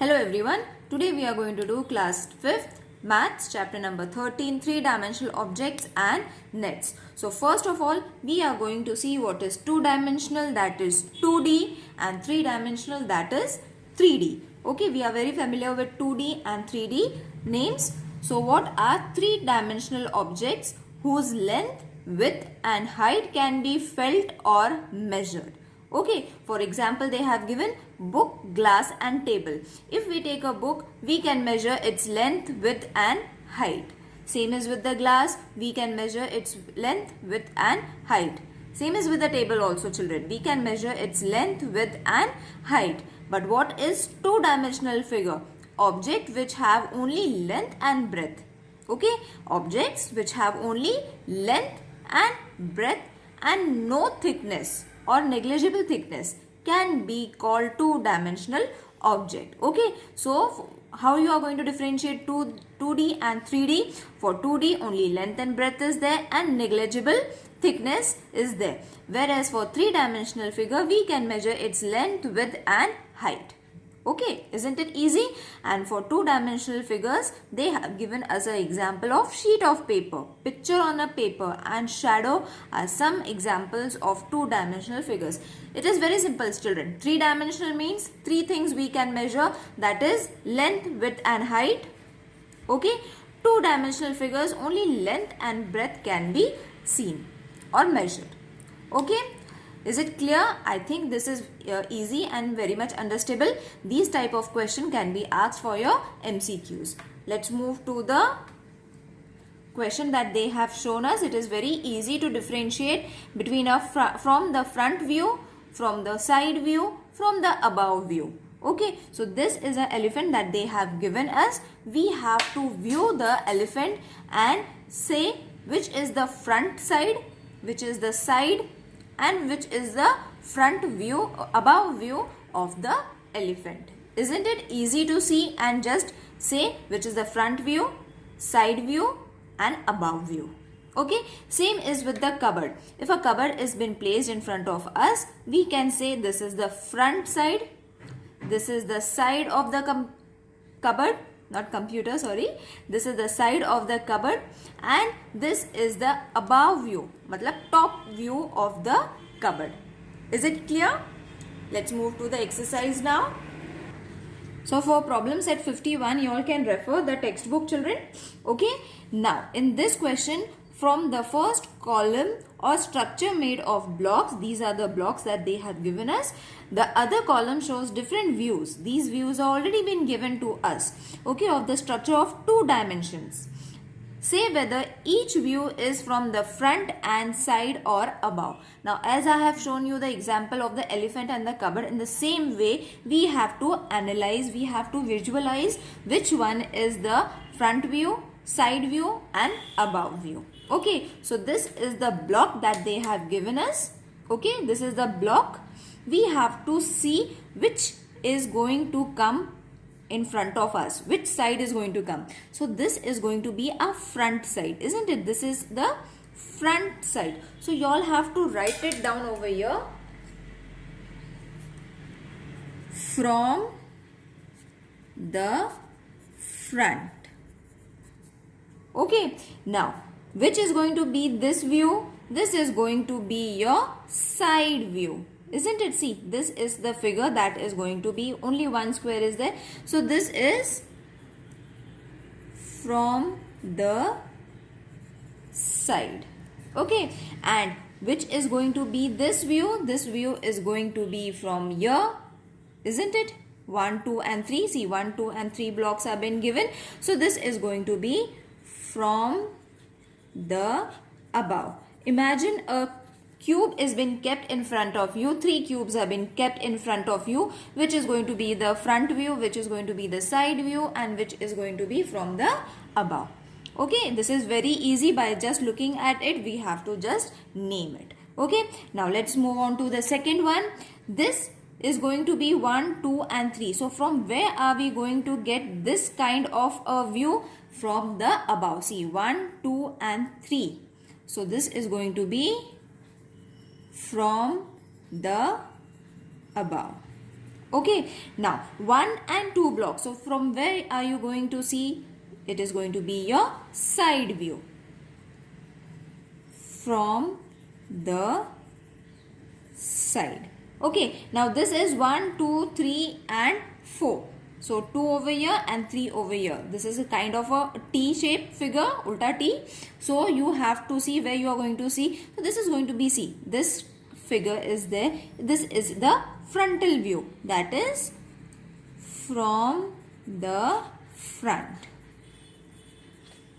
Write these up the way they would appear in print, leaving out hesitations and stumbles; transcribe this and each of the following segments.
Hello everyone, today we are going to do class 5th maths chapter number 13 three-dimensional objects and nets. So first of all we are going to see what is two-dimensional, that is 2D, and three-dimensional, that is 3D. Okay, we are very familiar with 2D and 3D names. So what are three-dimensional objects whose length, width and height can be felt or measured? Okay, for example, they have given book, glass and table. If we take a book, we can measure its length, width and height. Same as with the glass, we can measure its length, width and height. Same as with the table also, children. We can measure its length, width and height. But what is two-dimensional figure? Object which have only length and breadth. Okay, objects which have only length and breadth and no thickness or negligible thickness can be called two-dimensional object. Okay, so how you are going to differentiate 2D and 3D? For 2D only length and breadth is there and negligible thickness is there. Whereas for three-dimensional figure we can measure its length, width and height. Okay, isn't it easy? And for two-dimensional figures, they have given us an example of sheet of paper, picture on a paper and shadow are some examples of two-dimensional figures. It is very simple, children. Three-dimensional means three things we can measure, that is length, width and height. Okay, two-dimensional figures only length and breadth can be seen or measured. Okay. Is it clear? I think this is easy and very much understandable. These type of question can be asked for your MCQs. Let's move to the question that they have shown us. It is very easy to differentiate between from the front view, from the side view, from the above view. Okay, so this is an elephant that they have given us. We have to view the elephant and say which is the front side, which is the side and which is the front view, above view of the elephant. Isn't it easy to see and just say which is the front view, side view and above view? Okay, same is with the cupboard. If a cupboard is been placed in front of us, we can say this is the front side, this is the side of the cupboard, not computer, sorry. This is the side of the cupboard and this is the above view, matlab top view of the cupboard. Is it clear? Let's move to the exercise now. So for problem set 51, you all can refer the textbook, children. Okay. Now in this question, from the first column or structure made of blocks, these are the blocks that they have given us. The other column shows different views. These views are already been given to us, okay, of the structure of two dimensions. Say whether each view is from the front and side or above. Now as I have shown you the example of the elephant and the cupboard, in the same way we have to analyze, we have to visualize which one is the front view, side view and above view. Okay, so this is the block that they have given us. Okay, this is the block. We have to see which is going to come in front of us, which side is going to come. So this is going to be a front side, isn't it? This is the front side. So you all have to write it down over here. From the front. Okay, now which is going to be this view? This is going to be your side view, isn't it? See, this is the figure that is going to be, only one square is there. So this is from the side. Okay, and which is going to be this view? This view is going to be from here, isn't it? 1, 2 and 3. See, 1, 2 and 3 blocks have been given. So this is going to be from the above. Imagine a cube is been kept in front of you. 3 cubes have been kept in front of you. Which is going to be the front view, which is going to be the side view and which is going to be from the above. Okay, this is very easy. By just looking at it, we have to just name it. Okay, now let's move on to the second one. This is going to be 1, 2 and 3. So from where are we going to get this kind of a view? From the above. See, 1, 2 and 3. So this is going to be from the above. Okay, now 1 and 2 blocks. So from where are you going to see? It is going to be your side view. From the side. Okay, now this is 1, 2, 3 and 4. So 2 over here and 3 over here. This is a kind of a T-shaped figure, ulta T. So you have to see where you are going to see. So this is going to be C. This figure is there. This is the frontal view. That is from the front.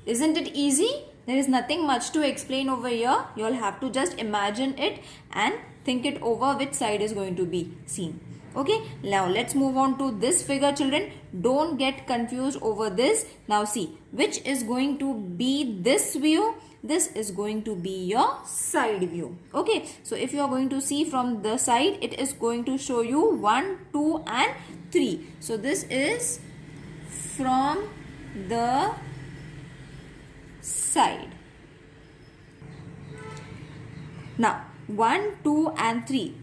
Isn't it easy? There is nothing much to explain over here. You all have to just imagine it and think it over which side is going to be seen. Okay, now let's move on to this figure, children. Don't get confused over this. Now see, which is going to be this view? This is going to be your side view. Okay, so if you are going to see from the side, it is going to show you 1, 2 and 3. So this is from the side. Now 1, 2 and 3.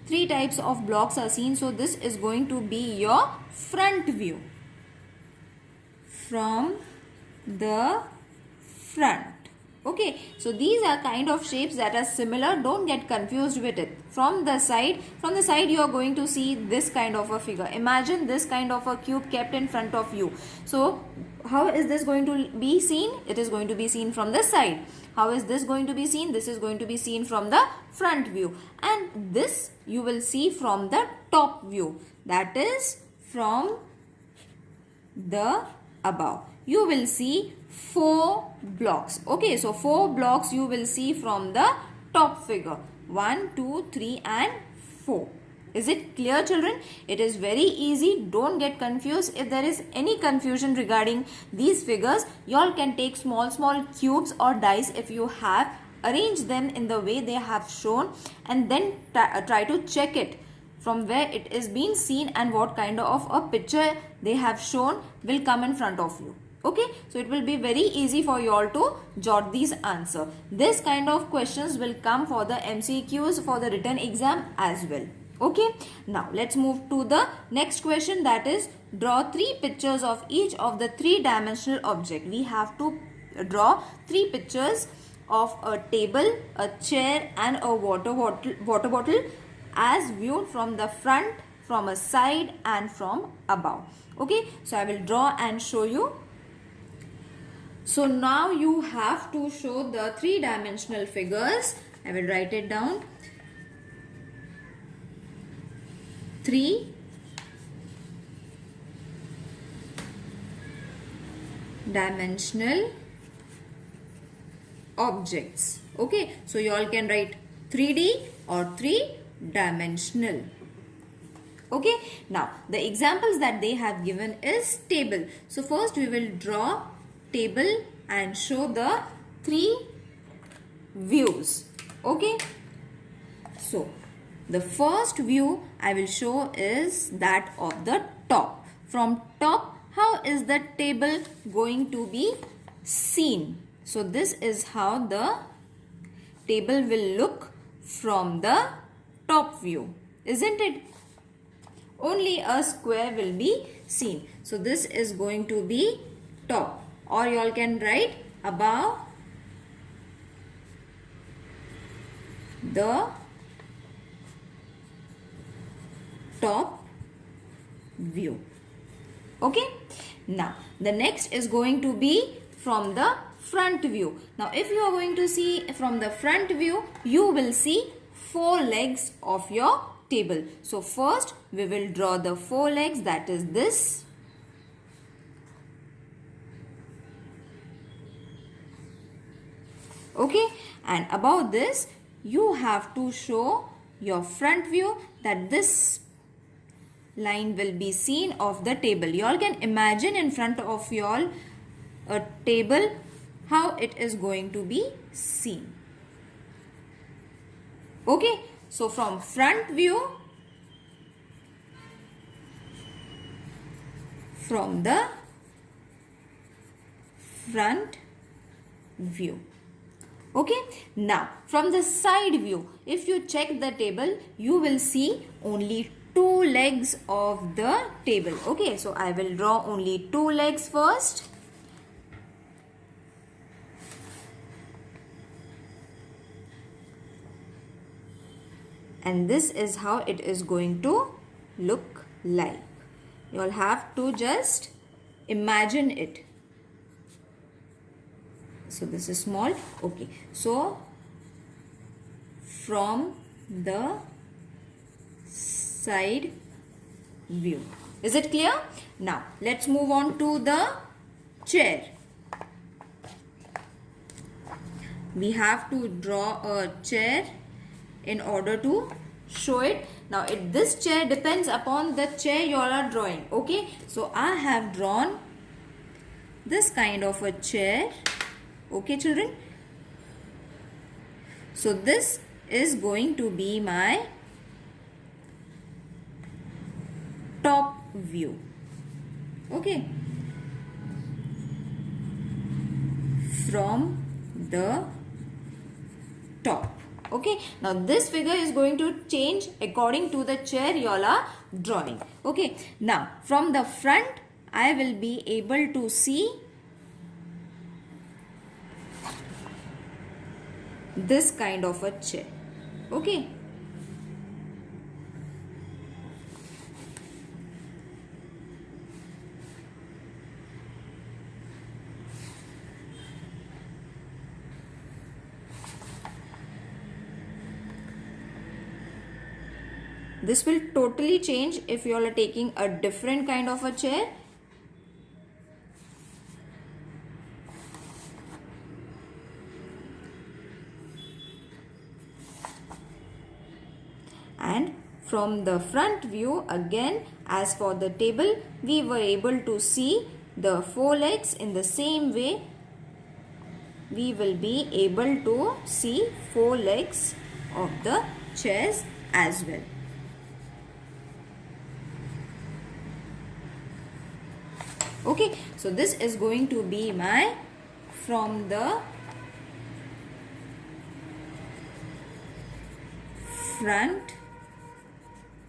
3 types of blocks are seen. So this is going to be your front view. From the front. Okay, so these are kind of shapes that are similar. Don't get confused with it. From the side you are going to see this kind of a figure. Imagine this kind of a cube kept in front of you. So how is this going to be seen? It is going to be seen from the side. How is this going to be seen? This is going to be seen from the front view. And this you will see from the top view. That is from the above. You will see 4 blocks. Okay, so 4 blocks you will see from the top figure. 1, 2, 3 and 4. Is it clear, children? It is very easy. Don't get confused. If there is any confusion regarding these figures, you all can take small cubes or dice if you have. Arrange them in the way they have shown and then try to check it from where it is being seen and what kind of a picture they have shown will come in front of you. Okay, so it will be very easy for you all to jot these answers. This kind of questions will come for the MCQs for the written exam as well. Okay, now let's move to the next question, that is draw 3 pictures of each of the 3-dimensional object. We have to draw 3 pictures of a table, a chair and a water bottle as viewed from the front, from a side and from above. Okay, so I will draw and show you. So now you have to show the 3-dimensional figures. I will write it down. 3-dimensional objects. Okay, so you all can write 3D or 3-dimensional. Okay, now the examples that they have given is table. So first we will draw table and show the 3 views. Okay, so the first view I will show is that of the top. From top, how is the table going to be seen? So this is how the table will look from the top view, isn't it? Only a square will be seen. So this is going to be top, or you all can write above the top view. Okay, now the next is going to be from the front view. Now if you are going to see from the front view, you will see 4 legs of your table. So first we will draw the 4 legs, that is this. Okay, and above this you have to show your front view, that this line will be seen of the table. You all can imagine in front of you all a table, how it is going to be seen. Okay, so from front view, from the front view. Okay, now from the side view, if you check the table, you will see only two legs of the table. Okay, so I will draw only two legs first. And this is how it is going to look like. You all have to just imagine it. So this is small. Okay, so from the side view. Is it clear? Now let's move on to the chair. We have to draw a chair in order to show it. Now this chair depends upon the chair you all are drawing. Okay, so I have drawn this kind of a chair. Okay children, so this is going to be my top view. Okay, from the top. Okay, now this figure is going to change according to the chair you all are drawing. Okay, now from the front I will be able to see this kind of a chair. Okay, this will totally change if you all are taking a different kind of a chair. And from the front view, again, as for the table, we were able to see the four legs. In the same way, we will be able to see four legs of the chairs as well. Okay, so this is going to be my from the front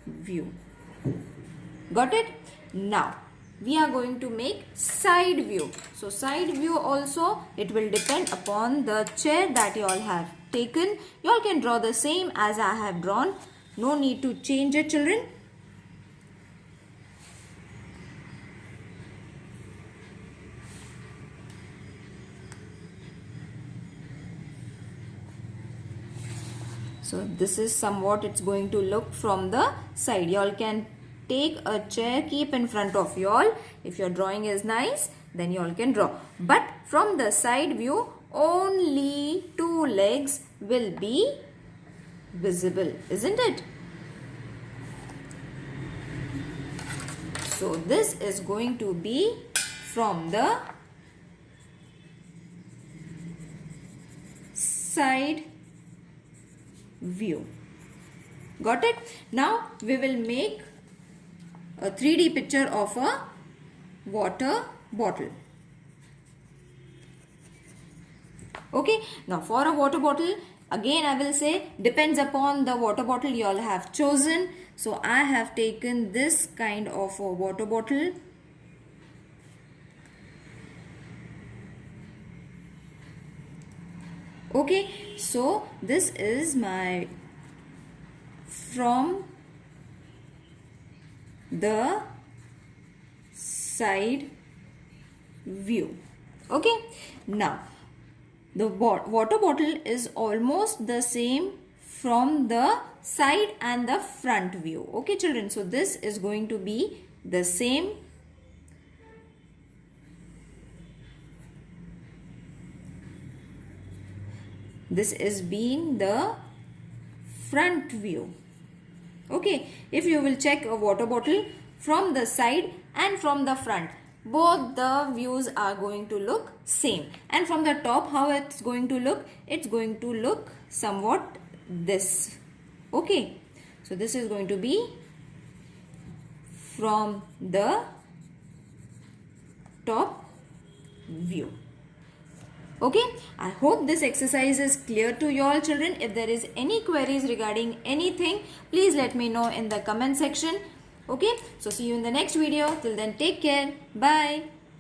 view. Got it? Now we are going to make side view. So side view also, it will depend upon the chair that you all have taken. You all can draw the same as I have drawn. No need to change it, children. So this is somewhat it's going to look from the side. You all can take a chair, keep in front of you all. If your drawing is nice, then you all can draw. But from the side view, only two legs will be visible, isn't it? So this is going to be from the side view. Got it? Now we will make a 3D picture of a water bottle. Okay, now for a water bottle, again I will say depends upon the water bottle you all have chosen. So I have taken this kind of a water bottle. Okay, so this is my from the side view. Okay, now the water bottle is almost the same from the side and the front view. Okay children, so this is going to be the same. This is being the front view. Okay, if you will check a water bottle from the side and from the front, both the views are going to look same. And from the top, how it's going to look? It's going to look somewhat this. Okay, so this is going to be from the top view. Okay, I hope this exercise is clear to you all children. If there is any queries regarding anything, please let me know in the comment section. Okay, so see you in the next video. Till then, take care. Bye.